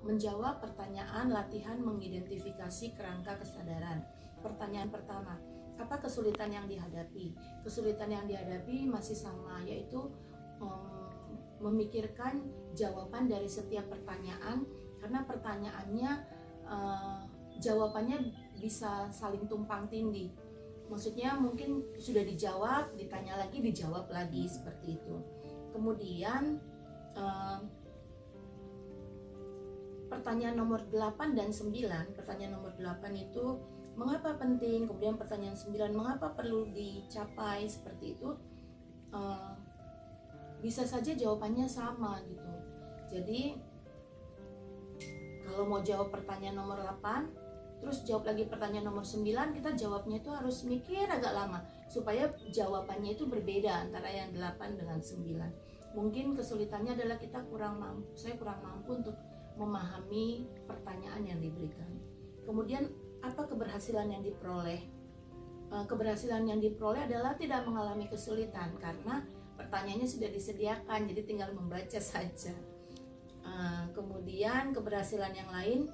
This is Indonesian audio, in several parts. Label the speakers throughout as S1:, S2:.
S1: menjawab pertanyaan latihan mengidentifikasi kerangka kesadaran. Pertanyaan pertama, apa kesulitan yang dihadapi? Kesulitan yang dihadapi masih sama, yaitu memikirkan jawaban dari setiap pertanyaan, karena pertanyaannya jawabannya bisa saling tumpang tindih. Maksudnya mungkin sudah dijawab, ditanya lagi, dijawab lagi, seperti itu. Kemudian pertanyaan nomor 8 dan 9. Pertanyaan nomor 8 itu mengapa penting, kemudian pertanyaan 9 mengapa perlu dicapai, seperti itu. Bisa saja jawabannya sama gitu. Jadi kalau mau jawab pertanyaan nomor 8 terus jawab lagi pertanyaan nomor 9, kita jawabnya itu harus mikir agak lama supaya jawabannya itu berbeda antara yang 8 dengan 9. Mungkin kesulitannya adalah saya kurang mampu untuk memahami pertanyaan yang diberikan. Kemudian apa keberhasilan yang diperoleh? Keberhasilan yang diperoleh adalah tidak mengalami kesulitan karena pertanyaannya sudah disediakan, jadi tinggal membaca saja. Kemudian keberhasilan yang lain,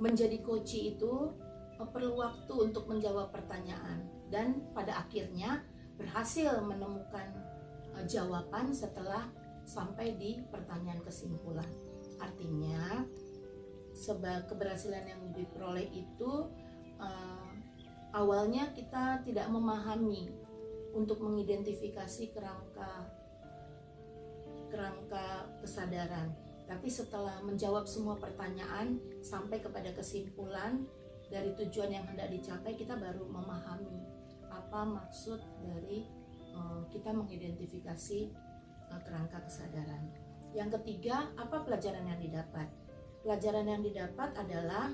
S1: menjadi coach itu perlu waktu untuk menjawab pertanyaan dan pada akhirnya berhasil menemukan jawaban setelah sampai di pertanyaan kesimpulan. Artinya keberhasilan yang diperoleh itu awalnya kita tidak memahami untuk mengidentifikasi kerangka kesadaran, tapi setelah menjawab semua pertanyaan sampai kepada kesimpulan dari tujuan yang hendak dicapai, kita baru memahami apa maksud dari kita mengidentifikasi kerangka kesadaran. Yang ketiga, apa pelajaran yang didapat? Pelajaran yang didapat adalah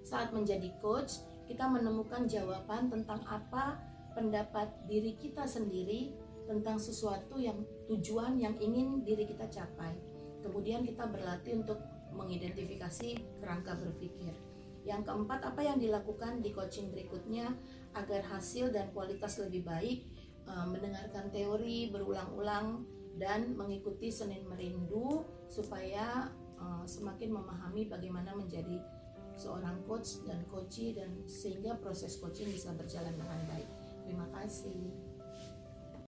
S1: saat menjadi coach, kita menemukan jawaban tentang apa pendapat diri kita sendiri tentang sesuatu yang tujuan yang ingin diri kita capai. Kemudian kita berlatih untuk mengidentifikasi kerangka berpikir. Yang keempat, apa yang dilakukan di coaching berikutnya agar hasil dan kualitas lebih baik? Mendengarkan teori berulang-ulang dan mengikuti Senin Merindu supaya semakin memahami bagaimana menjadi seorang coach dan coachee, dan sehingga proses coaching bisa berjalan dengan baik. Terima kasih.